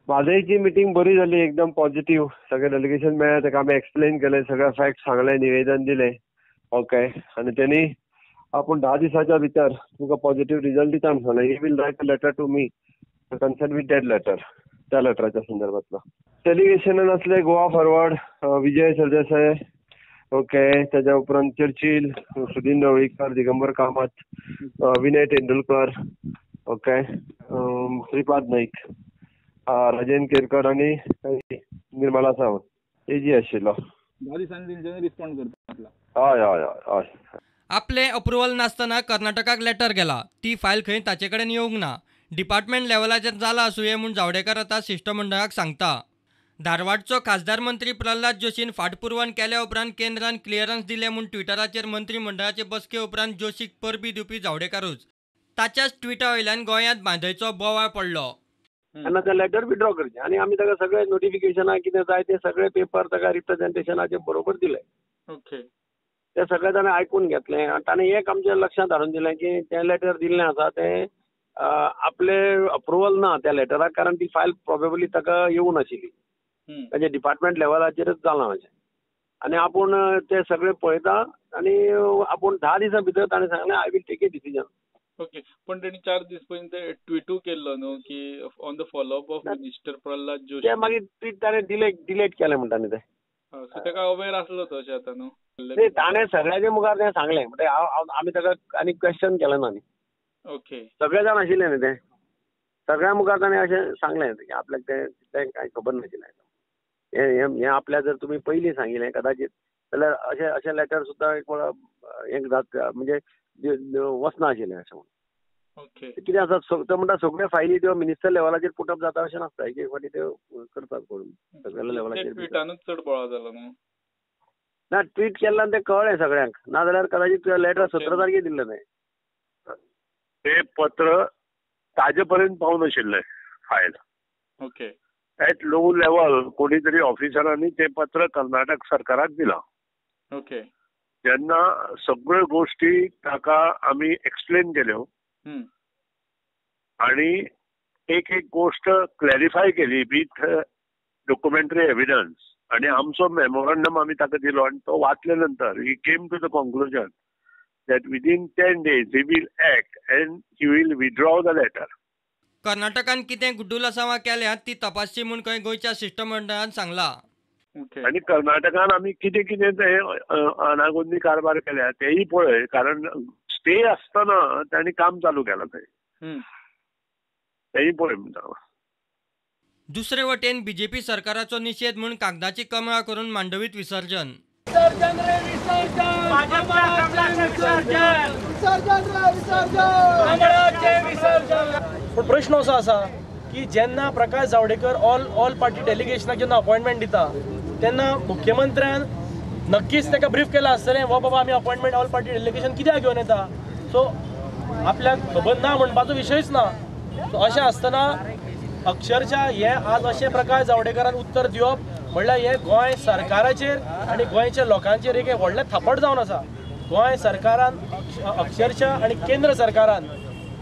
म्हादयची meeting बरी जाली, एकदम पॉझिटिव्ह. सगळे डेलिगेशन मेळ्ळे, ताका आमी एक्सप्लेन केले, सगळे फॅक्ट सांगले, निवेदन दिले. ओके. आणि त्यांनी आपण 10 दिसाच्या भितर तुमकां पॉझिटिव्ह रिझल्ट दिता म्हणून सांगलें. He will write a letter to me concern with that letter. त्या लेटराच्या संदर्भातलो डेलिगेशनान असले गोवा फॉरवर्ड, विजय सरदेसाय, ओके, त्याच्या उपरांत चर्चिल, सुदीन ढवळीकर, दिगंबर कामत, विनय तेंडुलकर, ओके, श्रीपाद नाईक, राजेंद्र केरकर आणि निर्मला सावंत हे जी आशिल्लो. 10 दिसांनी रिस्पॉन्ड करता. हय हय हय. आपले अप्रुव्हल नासतना कर्नाटकाक लेटर गेला, ती फायल खंय ताचे कडेन येवंक ना. डिपार्टमेंट लेव्हलाचेर जाला आसूये म्हूण जावडेकर आतां शिष्टमंडळाक सांगता. धारवाडचो खासदार मंत्री प्रल्हाद जोशीन फाटपुरवण केल्या उपरांत केंद्रान क्लियरन्स दिले म्हूण ट्विटराचेर मंत्रिमंडळाचे बसके उपरांत जोशीक परबी दिवपी जावडेकरूच. ताच्याच ट्विटा वयल्यान गोंयांत म्हादयचो बोवाळ पडलो. तेन्ना ते लेटर विड्रॉ करचे आनी आमी ताका सगळे नोटिफिकेशनां कितें जाय ते सगळे पेपर ताका रिप्रेझेंटेशनाचे बरोबर दिले. ओके. ते सगळे ताणें आयकून घेतलें आनी ताणें एक आमच्या लक्षांत हाडून दिलें की तें लेटर दिल्लें आसा तें आपले अप्रुवल ना त्या लेटराक, कारण ती फायल प्रोबेबली ताका येवूं नाशिल्ली. ताचे डिपार्टमेंट लेवलाचेरच जालां अशें. आनी आपूण ते सगळे पळयता आनी आपूण 10 दिसां भितर ताणें सांगलें I will take a decision. Okay. पण त्यांनी 4 दीस पयलीं ते ट्विटू केल्लो न्हू की on the follow up of minister Pralhad Joshi. ते मागीर ट्वीट ताणें डिलीट केलें म्हणटा न्ही ते. सो ताका अवेअर आसलो तो अशें आतां न्हू. ताणें सगळ्याच्या मुखार तें सांगलें म्हणजे आमी ताका आनी क्वेश्चन केलें ना न्ही. ओके. सगळे जाण आशिल्ले न्ही ते. सगळ्या मुखार ताणें अशें सांगलें की आपल्याक तें कांय खबर नाशिल्लें. हें आपल्याक जर तुमी पयलीं सांगिल्लें कदाचित जाल्यार अशें लेटर सुद्दां एक जात म्हणजे वचना आशिल्लें अशें म्हणून. ओके. कितें आसा तो म्हणटा सगळ्यो फायली त्यो मिनिस्टर लेवलाचेर पुटअप जाता अशें नासता. एक फावटी त्यो करतात करून सगळ्या लेवलाचेर. ट्विटानूच चड बोवाळ जालो न्हू. ना ट्वीट केल्ल्यान तें कळ्ळें सगळ्यांक. नाजाल्यार कदाचित लेटर 17 तारखेर दिल्लें तें. ते पत्र ताजे पर्यंत पावून आशिल्लें file. Okay. At low level कोणी तरी ऑफिसरांनी ते पत्र कर्नाटक सरकाराक दिलां. ओके. जेन्ना सगळ्यो गोष्टी ताका आमी एक्सप्लेन केल्यो आणि एक गोष्ट क्लॅरिफाय केली विथ डॉक्युमेंटरी एव्हिडन्स आणि आमचो मेमोरंडम आमी ताका दिलो आणि तो वाचले नंतर he came to the conclusion that within 10 days he will act and he will withdraw the letter. कर्नाटकान कितें गुड्डुलसावां केल्यात ती तपासची म्हूण खंय गोंयच्या शिष्टमंडळान सांगला. आणि कर्नाटकान आमी कितें कितें ते अनागोंदी कारभार केल्या तेही पळय, कारण स्टे आसतना तांणी काम चालू केलां थंय. तेही पळय म्हणटा. दुसरे वटेन बीजेपी सरकाराचो निशेध म्हूण कागदाची कमळां करून मांडवीत विसर्जन. पण प्रश्न असो आसा की जेन्ना प्रकाश जावडेकर ऑल पार्टी डेलिगेशनाक जेन्ना अपॉइंटमेंट दिता तेन्ना मुख्यमंत्र्यान नक्कीच ताका ब्रीफ केला आसतलें हो बाबा आमी अपॉइंटमेंट ऑल पार्टी डेलिगेशन कित्याक घेवन येता. सो आपल्याक खबर ना म्हणपाचो विशयच ना. सो अशें आसतना अक्षरशः हे आज अशें प्रकाश जावडेकरान उत्तर दिवप म्हणल्यार हे गोंय सरकाराचेर आनी गोंयच्या लोकांचेर एक व्हडलें थापट जावन आसा. गोंय सरकारान अक्षरशः आनी केंद्र सरकारान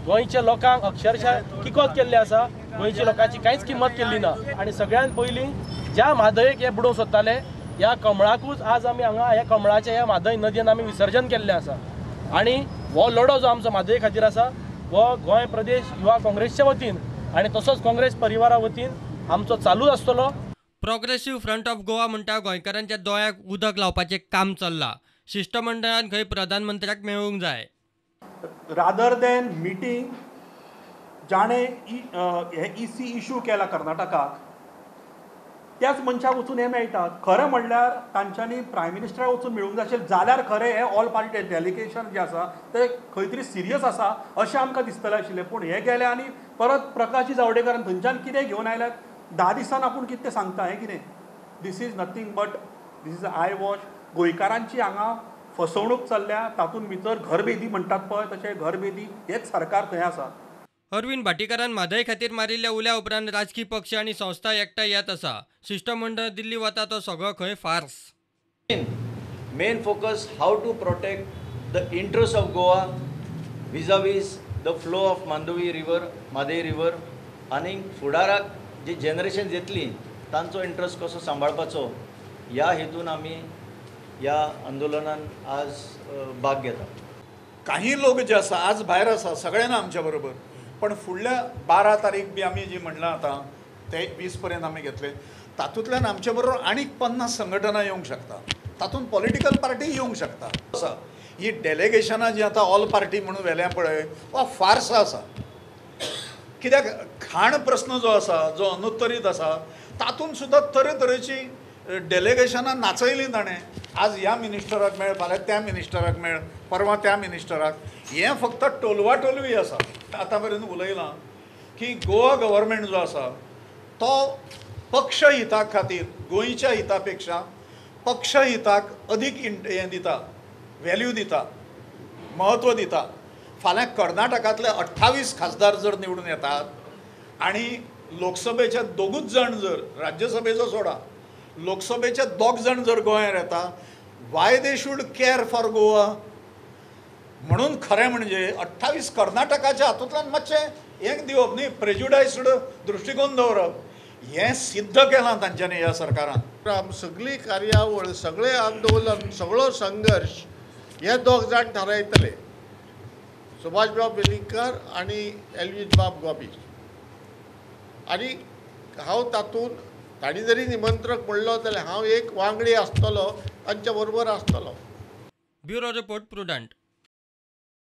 गोंयच्या लोकांक अक्षरशः किकोत केल्लें आसा. गोंयच्या लोकांची कांयच किंमत केल्ली ना. आनी सगळ्यात पयलीं ज्या म्हादयक हे बुडोवंक सोदताले ह्या कमळाकूच आज आमी हांगा ह्या कमळाच्या ह्या म्हादय नदयेन आमी विसर्जन केल्लें आसा. आनी हो लढो जो आमचो म्हादय खातीर आसा हो गोंय प्रदेश युवा काँग्रेसच्या वतीन आनी तसोच काँग्रेस परिवारा वतीन आमचो चालूच आसतलो. प्रोग्रेसिव्ह फ्रंट ऑफ गोवा म्हणटा गोंयकारांच्या दोळ्याक उदक लावपाचें काम चल्लां. शिष्टमंडळान खंय प्रधानमंत्र्याक मेळूंक जाय. रादर दॅन मिटींग जाणें हे EC इश्यू केला कर्नाटकाक त्याच मनशाक वचून हे मेळटा. खरें म्हणल्यार तांच्यांनी प्रायम मिनिस्टराक वचून मेळूंक जाय आशिल्लें जाल्यार खरें हे ऑल पार्टी डेलिगेशन जें आसा तें खंय तरी सिरियस आसा अशें आमकां दिसतलें आशिल्लें. पूण हे गेले आनी परत प्रकाश जावडेकरान थंयच्यान कितें घेवन आयल्यात 10 दिसान आपूण कितें सांगता हें कितें. This is nothing but this is eyewash. गोंयकारांची हांगा फसवणूक चल्ल्या तातूंत भितर घरबेदी म्हणटात पळय तशें घरबेदी हेच सरकार थंय आसा. अरविंद भाटीकारान म्हादय खातीर मारिल्ल्या उल्या उपरांत राजकीय पक्ष आनी संस्था एकठांय येत आसा. शिष्टमंडळ दिल्ली वता तो सगळो खंय फार्स. Main focus how to protect the interest of Goa vis a vis the flow of Mandovi river, Mhadei river. आनी फुडाराक जी जनरेशन येतली तांचो इंट्रस्ट कसो सांबाळपाचो ह्या हेतून आमी ह्या आंदोलनान आज भाग घेता. काही लोक जे आसा आज भायर आसा सगळ्यांना आमच्या बरोबर, पण फुडल्या 12 तारीख बी आमी जी म्हणलां आतां ते 20 पर्यंत आमी घेतले, तातूंतल्यान आमच्या बरोबर आनीक 50 संघटना येवंक शकता, तातूंत पॉलिटिकल पार्टी येवंक शकता. आसा ही डेलिगेशनां जी आतां ऑल पार्टी म्हणून व्हेल्या पळय वा फार्स आसा. कित्याक खाण प्रश्न जो आसा जो अनुत्तरीत आसा तातूंत सुद्दां तरेतरेची डेलिगेशनां नाचयलीं ताणें. आज ह्या मिनिस्टराक मेळ, फाल्यां त्या मिनिस्टराक मेळ, परवा त्या मिनिस्टराक. हें फक्त टोलवाटोलवी आसा. आतां पर्यंत उलयलां की गोवा गव्हर्मेंट जो आसा तो पक्ष हिता खातीर गोंयच्या हिता पेक्षा पक्ष हिताक अदीक हें दिता, व्हॅल्यू दिता, महत्व दिता. फाल्यां कर्नाटकांतले 28 खासदार जर निवडून येतात आनी लोकसभेचे दोगूच जण जर, राज्यसभेचो सोडा, लोकसभेचे 2 जण जर गोंयांत येता, Y they should care for Goa. म्हणून खरें म्हणजे 28 कर्नाटकाच्या हातूंतल्यान मातशें हें दिवप न्ही, प्रेज्युडायस्ड दृश्टिकोन दवरप. हें सिद्ध केलां तांच्यांनी ह्या सरकारान. सगळी कार्यावळ, सगळें आंदोलन, सगळो संघर्श हे 2 जाण थारायतले, सुभाषबाब वेलिंगकर आनी एल्वीन बाब गोबी. आनी हांव तातूंत तांणी जरी निमंत्रक म्हणलो जाल्यार हांव एक वांगडी आसतलो, तांच्या बरोबर आसतलो. Bureau report prudent.